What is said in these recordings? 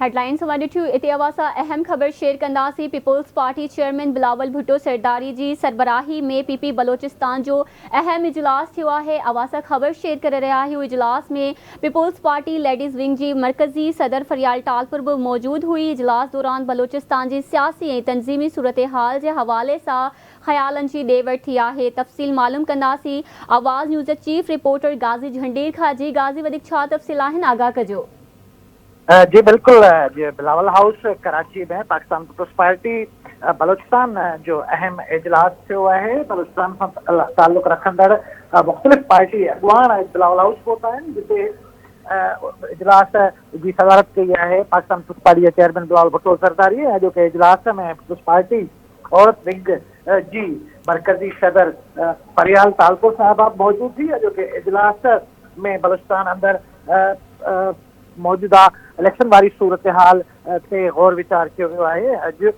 Headlines हमारे इते अवासा अहम खबर शेयर कंदासीं। पीपल्स पार्टी चेयरमैन बिलावल भुट्टो सरदारी जी सरबराही में पीपी बलोचिस्तान जो अहम इजलास थियो है। अवासा खबर शेयर करे रहा है। इजलास में पीपल्स पार्टी लेडीज़ विंग की मरकजी सदर फरियाल टालपुर भी मौजूद हुई। इजलास दौरान बलोचिस्तान की सियासी और तंजीमी सूरत हाल के हवाले से ख्यालन की ॾे वठि थी है। तफ़सील मालूम कंदासीं। आवाज़ न्यूज़ चीफ रिपोर्टर गाज़ी झंडेर खां। जी गाज़ी वधीक छा तफ़सील आहिनि, आगाह कजो। जी बिल्कुल जी बिलावल हाउस कराची में पाकिस्तान पीपल्स पार्टी बलोचिस्तान जो अहम इजलास थियो है। बलोचिस्तान सां ताल्लुक़ रखंदड़ मुख़्तलिफ़ पार्टी अॻुवान बिलावल हाउस पहुता आहिनि, जिते इजलास की सदारत कई है पाकिस्तान पीपल्स पार्टी के चेयरमैन बिलावल भुट्टो सरदारी। अॼोके इजलास में पीपल्स पार्टी औरत विंग जी मरकजी सदर फरियाल तालपुर साहबा मौजूद थी। अॼोके इजलास में बलोचिस्तान अंदर मौजूदा इलेक्शन वारी सूरत हाल ते गौर विचार किया वियो है। अॼु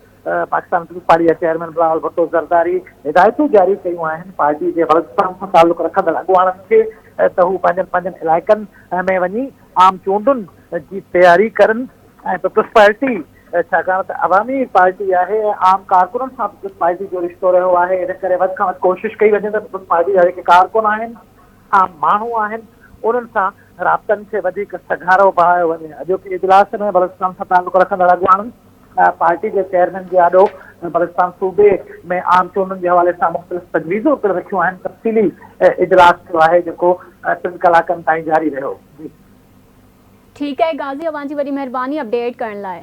पाकिस्तान पीपल्स पार्टी के चेयरमैन बिलावल भुट्टो ज़रदारी हिदायतूं जारी कयूं आहिनि पार्टी के बलोचिस्तान सां ताल्लुक़ रखंदड़ अॻुवाननि खे त हू पंहिंजनि इलाइक़नि में वञी आम चूंडुनि जी तैयारी करनि। ऐं पीपल्स पार्टी छाकाणि त अवामी पार्टी है, आम कारकुननि सां पीपल्स पार्टी जो रिश्तो रहियो है, इन करे वधि खां वधि कोशिशि कई वञे त पीपल्स पार्टी जा जेके कारकुन आहिनि, आम माण्हू आहिनि, उन्हनि सां राब्तनि खे वधीक सघारो बणायो वञे। अॼोके इजलास में बलोचिस्तान सां ताल्लुक़ रखंदड़ अॻुवाननि पार्टी के चेयरमैन जे आॾो बलोचिस्तान सूबे में आम चूंडुनि के हवाले से मुख़्तलिफ़ तजवीज़ूं पिणु रखियूं आहिनि। तफ़सीली इजलास थियो आहे जेको 3 कलाकनि ताईं जारी रहियो। जी ठीक है गाज़ी, अवां जी वॾी महिरबानी अपडेट करण लाइ।